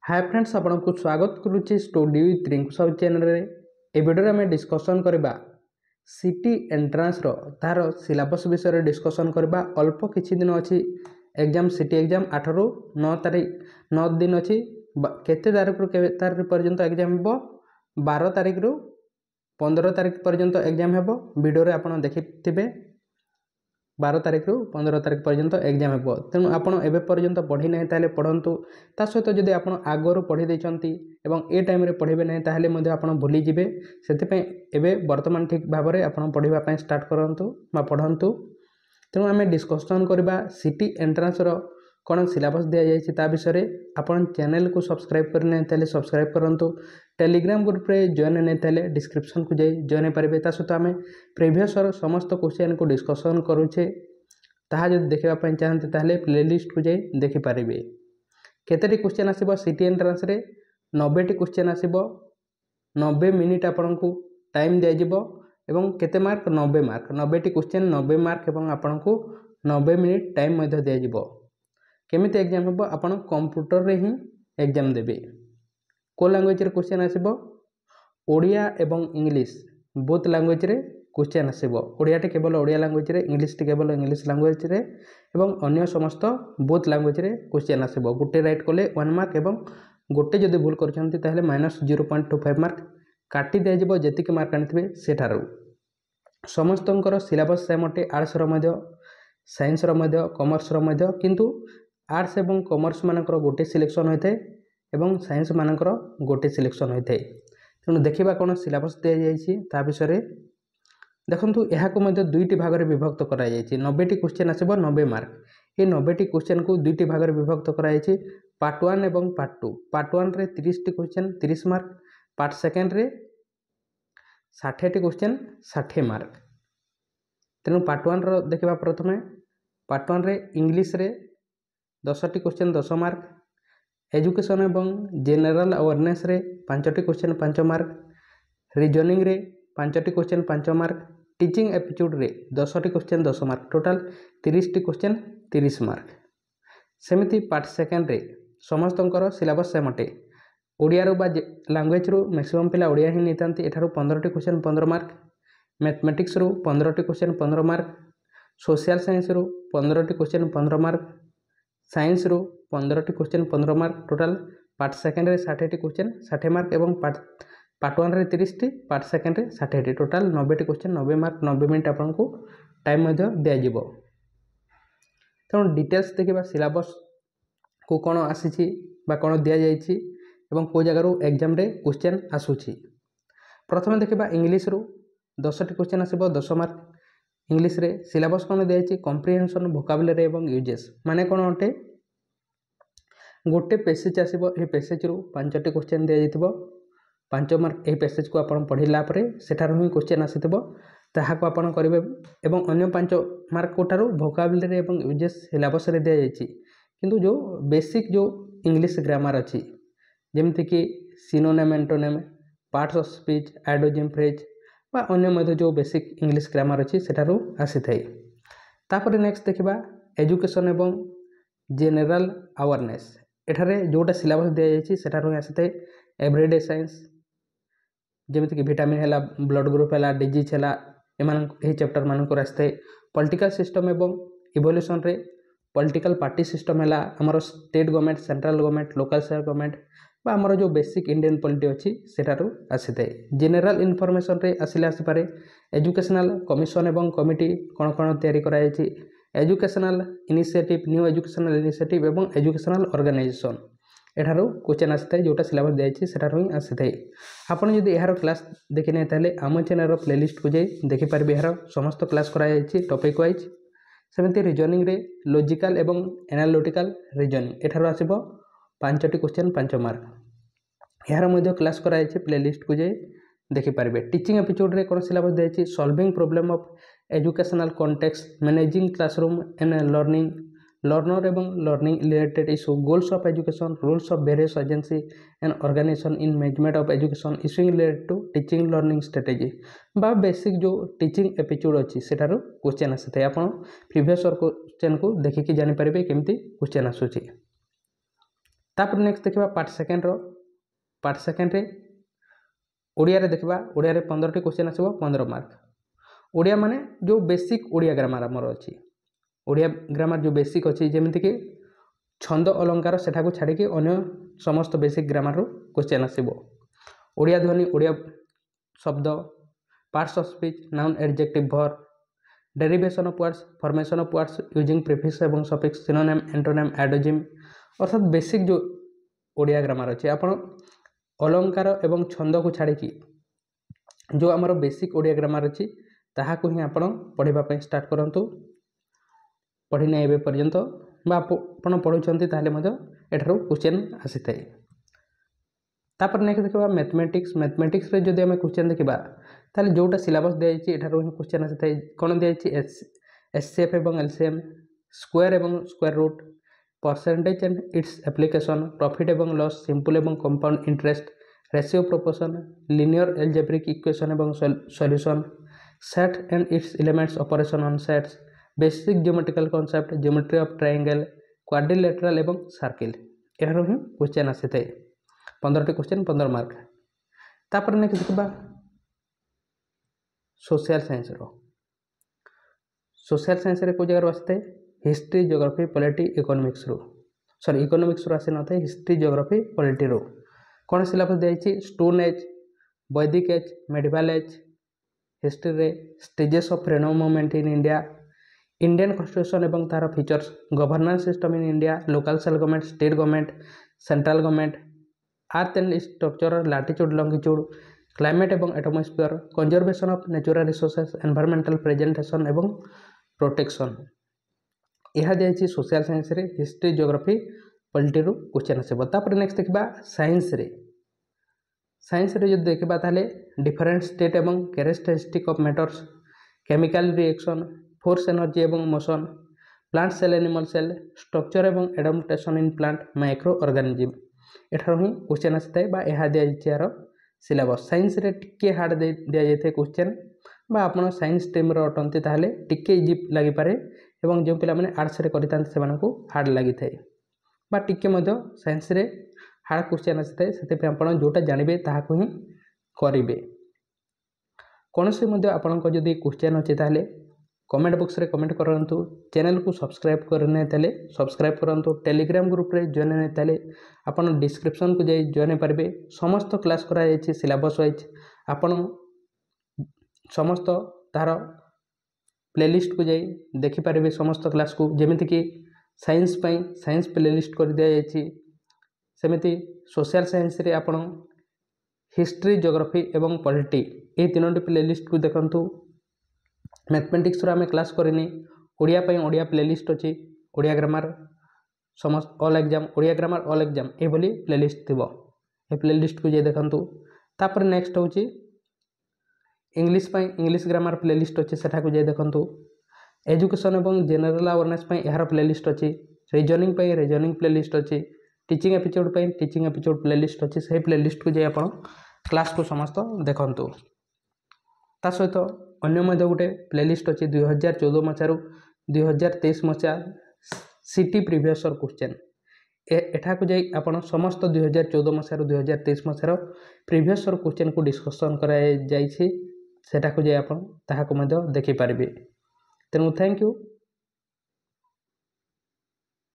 हाय friends आपको स्वागत करुच्ची study with Rinku Sahu channel रे। ए वीडियो आम डिस्कसन करबा सिटी एंट्रांस रो तार सिलेबस विषय डिस्कसन करबा। अल्प किछि दिन अछि एग्जाम सिटी एग्जाम 8 रु 9 तारीख 9 दिन अछि। केते तारीख रु केते तारीख पर्यंत एग्जाम हेबो 12 तारीख रु 15 तारीख पर्यंत एग्जाम हेबो। वीडियो रे आपण देखिथिबे 12 तारीख रु 15 तारीख पर्यंत एग्जाम हेबो। तेणु आपण एबे पर्यंत पढ़ी नहीं ताले पढ़ंतु। ता सहित जदि आपण आगरो पढ़ी देइचंती एवं ए टाइम रे पढ़िबे नहीं ताले मध्ये आपण भूली जिवे। सेति पय एबे वर्तमान ठीक भाव रे आपण पढ़िबा पय स्टार्ट करंतु बा पढ़ंतु। तेणु आमे डिस्कशन करबा सिटी एंट्रांस रो कौन सिलेबस दिया जाइए ता विषय आपण चैनल को सब्सक्राइब करने ताले सब्सक्राइब करंतु। टेलीग्राम ग्रुप रे जॉइन नहीं ताले डिस्क्रिप्शन को जाई जॉइन पारे। ता सहित आमे प्रीवियस समस्त क्वेश्चन को डिस्कशन करूचे ताहा जदि देखिबा पय चाहते ताले प्लेलिस्ट को जाई देखि पारिबे। केतेटी क्वेश्चन आसीबो सिटी एंट्रांस रे 90 टी क्वेश्चन आसीबो। 90 मिनिट आपनकु टाइम दिया जिवो एवं केते मार्क 90 मार्क 90 टी क्वेश्चन 90 मार्क एवं आपनकु 90 मिनिट टाइम मध्ये दिया जिवो। केमिति एग्जाम हेबो आपण कंप्यूटर रे ही एग्जाम देबे। को लैंग्वेज रे क्वेश्चन आसीबो ओडिया एवं इंग्लिश बोथ लैंग्वेज रे क्वेश्चन आसीबो। ओडिया टे केवल ओडिया लैंग्वेज रे इंग्लिश टे केवल इंग्लिश लैंग्वेज रे एवं अन्य समस्त बोथ लैंग्वेज रे क्वेश्चन आसीबो। गोटे राइट कले 1 मार्क एवं गोटे जदि भूल करछंती ताहले -0.25 मार्क काटी दिया जिवो। जेतिक मार्क आनिथिबे सेठारु समस्तंकर सिलेबस सेमटे आर्ट्स रो मध्ये साइंस रो मध्ये कॉमर्स रो मध्ये किंतु आर्ट्स एवं कॉमर्स मानकर गोटे सिलेक्शन होइथे एवं साइंस मानकर गोटे सिलेक्शन होइथे। तेणु देखिबा कोन सिलेबस दिया जाइछि ता विषय देखंतु। एहाको मध्ये दुईटी भाग रे विभक्त करा जाइछि। 90 टी क्वेश्चन आसीबो 90 मार्क। ए 90 टी क्वेश्चन को दुईटी भाग रे विभक्त करा जाइछि पार्ट 1 एवं पार्ट 2। पार्ट 1 रे 30 टी क्वेश्चन 30 मार्क। पार्ट 2 रे 60 टी क्वेश्चन 60 मार्क। तेणु पार्ट 1 रो देखिबा प्रथमे पार्ट 1 रे इंग्लिश रे 10 टी क्वेश्चन 10 मार्क। एजुकेशन एवं जनरल अवेयरनेस रे 5 टी क्वेश्चन 5 मार्क। रीजनिंग रे 5 टी क्वेश्चन 5 मार्क। टीचिंग एप्टीट्यूड रे 10 टी क्वेश्चन 10 मार्क। टोटल 30 टी क्वेश्चन 30 मार्क। सेमिति पार्ट 2 रे समस्तंकर सिलेबस सेमटे ओडिया रो बा लैंग्वेज रो मैक्सिमम पिला ओडिया ही नेतांती। एठारो 15 टी क्वेश्चन 15 मार्क। मैथमेटिक्स रो 15 टी क्वेश्चन 15 मार्क। सोशल साइंस रो 15 टी क्वेश्चन 15 मार्क। साइंस रो 15 टी क्वेश्चन 15 मार्क। टोटल पार्ट 2 रे 60 टी क्वेश्चन 60 मार्क एवं पार्ट 1 रे 30 टी पार्ट 2 रे 60 टी। टोटल 90 टी क्वेश्चन 90 मार्क 90 मिनिट आपनको टाइम मध्ये दिया जिवो। तेणु डिटेल्स देखिबा सिलेबस को कोन आसीछि बा कोन दिया जाइछि एवं को जगह रो एग्जाम रे क्वेश्चन आसुछि। प्रथमे देखिबा इंग्लिश रो 10 टी क्वेश्चन आसीबो 10 मार्क। इंग्लिश रे सिलेबस कोन दिया जाइछि कॉम्प्रिहेंशन वोकाबुलरी एवं यूजेस माने कोन होटे गोटे पैसेज आसीबो। ए पैसेज रो 5 टी क्वेश्चन दिया जाइतिबो 5 मार्क। ए पैसेज को आपण पढिला परे सेठारो ही क्वेश्चन आसीतिबो ताहा को आपण करिवे एवं अन्य 5 मार्क कोठारो वोकाबुलरी एवं यूजेस सिलेबस रे दिया जाइछि। किंतु जो बेसिक जो इंग्लिश ग्रामर अछि जेमति कि synonym antonym parts of speech आइडियोजिम फ्रेज बा अन्य मध्ये जो बेसिक इंग्लिश ग्रामर अछि सेठारो आसीथाय। तापर नेक्स्ट देखिबा एजुकेशन एवं जनरल अवेयरनेस। एठारे जोटा सिलेबस दिया जाइछि सेठारो आसीथाय एवरीडे साइंस जेमति कि विटामिन हैला ब्लड ग्रुप हैला डिजीज हैला एमान ए चैप्टर मान को आसीथाय। पॉलिटिकल सिस्टम एवं इवोल्यूशन रे पॉलिटिकल पार्टी सिस्टम हैला हमर state government central government local self government बा हमर जो बेसिक इंडियन पॉलिटी अछि सेठारो आसीथाय। जनरल इन्फॉर्मेशन रे आसिले आसी पारे एजुकेशनल कमिशन एवं कमिटी कोन कोन तयारी करा जायछि educational initiative new educational initiative एवं एजुकेशनल ऑर्गेनाइजेशन एठारो क्वेश्चन आसीथाय जोटा सिलेबस दियाछि सेठारो ही आसीथाय। आपण जदि एहारो क्लास देखि नै ताले आम चैनल रो प्लेलिस्ट को जाई देखि पारबे। एहारो समस्त क्लास करा जायछि टॉपिक वाइज। सेमिति रीजनिंग रे लॉजिकल एवं एनालिटिकल रीजनिंग एठारो आसीबो 5 टी क्वेश्चन 5 मार्क। एहारो मध्ये क्लास करा जायछि प्लेलिस्ट को जाई देखि पारबे। टीचिंग एप्टीट्यूड रे कोन सिलेबस दियाछि solving problem of educational context managing classroom and learning learner एवं learning related issue goals of education rules of various agency and organisation in management of education issuing related to teaching learning strategy बा basic जो teaching aptitude अछि सेठारो question आसीथाय। आपण previous question को देखिकी जानि परिबे केमती क्वेश्चन आसुछि। तापर नेक्स्ट देखा पार्ट सेकेंड ओडिया देखा ओडिया 15टी क्वेश्चन आसो 15 मार्क। ओडिया माने जो बेसिक ओडिया ग्रामर आमर अच्छी ओडिया ग्रामर जो बेसिक अच्छी जमीक छंद अलंकार सेठाकू छाड़ी अन्य समस्त बेसिक ग्रामर क्वेश्चन आसो। ओडिया ध्वनि ओडिया शब्द parts of speech noun adjective verb derivation of words formation of words using prefix एवं सफिक्स सिनोनिम एंटोनिम एडोजिम अर्थात बेसिक जो ओडिया ग्रामर अच्छे आप अलंकार एवं छंद को छाड़ी जो आमर बेसिक ओडिया ग्रामर अच्छी ताहाकू ही आप पढ़ाई स्टार्ट करूँ पढ़ी ना ए पर्यंत आप पढ़ुंट एठार क्वेश्चन आसी था। तापर नेक्स्ट देखा मैथमेटिक्स रे जदि आम क्वेश्चन देखा ताले जोटा सिलेबस दिखाई एठार ही क्वेश्चन आसी था। कौन दिखाई एचसीएफ एवं एलसीएम स्क्वायर एवं square root percentage and its application profit एवं लॉस सिंपल एवं compound interest ratio proportion linear algebraic equation एवं solution set and its elements operation on sets basic geometrical concept geometry of triangle quadrilateral एवं circle एठार ही question आसी था। 15टी question 15 mark. तापर नेक्स्ट देखा सोशल साइंस रे को जगह आसते हिस्ट्री जियोग्राफी पॉलिटी इकोनॉमिक्स रो आसी न हिस्ट्री जियोग्राफी पॉलिटी रो कौन सिलेबस दिखाई stone age Vedic age medieval age history रे stages of freedom movement in India Indian constitution एवं तार features governance system in India local self government state government central government earth and structure latitude longitude climate एवं atmosphere conservation of natural resources environmental presentation एवं protection यह दिखाई social science रे history geography polity रू question आसब। तापर next देखा science रे जो देखा ताले डिफरेंट स्टेट एवं characteristic of matters chemical reaction force energy एवं motion plant cell animal cell structure एवं adaptation in plant microorganism एठार ही क्वेश्चन आसी था। दिखाई सिलेबस साइंस रे टिके हार्ड दि जाए क्वेश्चन आप साइंस स्ट्रीम अटंती ताहले टिके इजी लगी पारे एवं जो पिला माने आर्ट्स रे करितांते सेमानकु हार्ड लगी थाए बा टिके मध्य साइंस रे हार्ड क्वेश्चन आसी थाए सेते आपण जोटा जानिबे ताहाकु ही करिवे। कोनसे मध्य आपनको जदि क्वेश्चन अछि ताहले कमेंट बॉक्स रे कमेंट करंतु चैनल को सब्सक्राइब करने ताले सब्सक्राइब करंतु टेलीग्राम ग्रुप रे जॉइन ने ताले आपण डिस्क्रिप्शन को जाई जॉइन पारबे समस्त क्लास करा जायछि सिलेबस वाइज आपण समस्त तार प्लेलिस्ट को जाई देखि पारबे समस्त क्लास को जेमिति कि साइंस प्लेलिस्ट कर दिया जायछि सेमिति सोशल साइंस रे आपण हिस्ट्री जियोग्राफी एवं पॉलिटी ए तीनोटी प्लेलिस्ट को देखंतु। मैथमेटिक्स आम क्लास करनी ओडिया ओडिया प्लेलिस्ट अच्छी ओडिया ग्रामर समस्त all exam Odia grammar all exam ये प्लेलिस्ट थी ए प्लेलिस्ट को जाए देखंतु। तापर नेक्स्ट हूँ इंग्लिश ग्रामर प्लेलिस्ट अच्छी सेठा को जाए देखंतु। एजुकेशन एवं जनरल अवेयरनेस यार प्लेलिस्ट अच्छी रीजनिंग प्लेलिस्ट अच्छी टीचिंग एपिसोड प्लेलिस्ट अच्छी से प्लेलिस्ट को जाए आप क्लास को समस्त देखंतु। ता सहित अन्य गोटे प्लेलिस्ट अच्छी 2014 मसीह 2023 मसीहा सिटी प्रीवियस क्वेश्चन एठा को जाई आपण समस्त 2014 मसीह 2023 मसीह प्रीवियस क्वेश्चन को डिस्कसन कराई जाइछि सेटा को जाई आपण ताहा को मध्य देखि पारिबे। तेणु थैंक यू।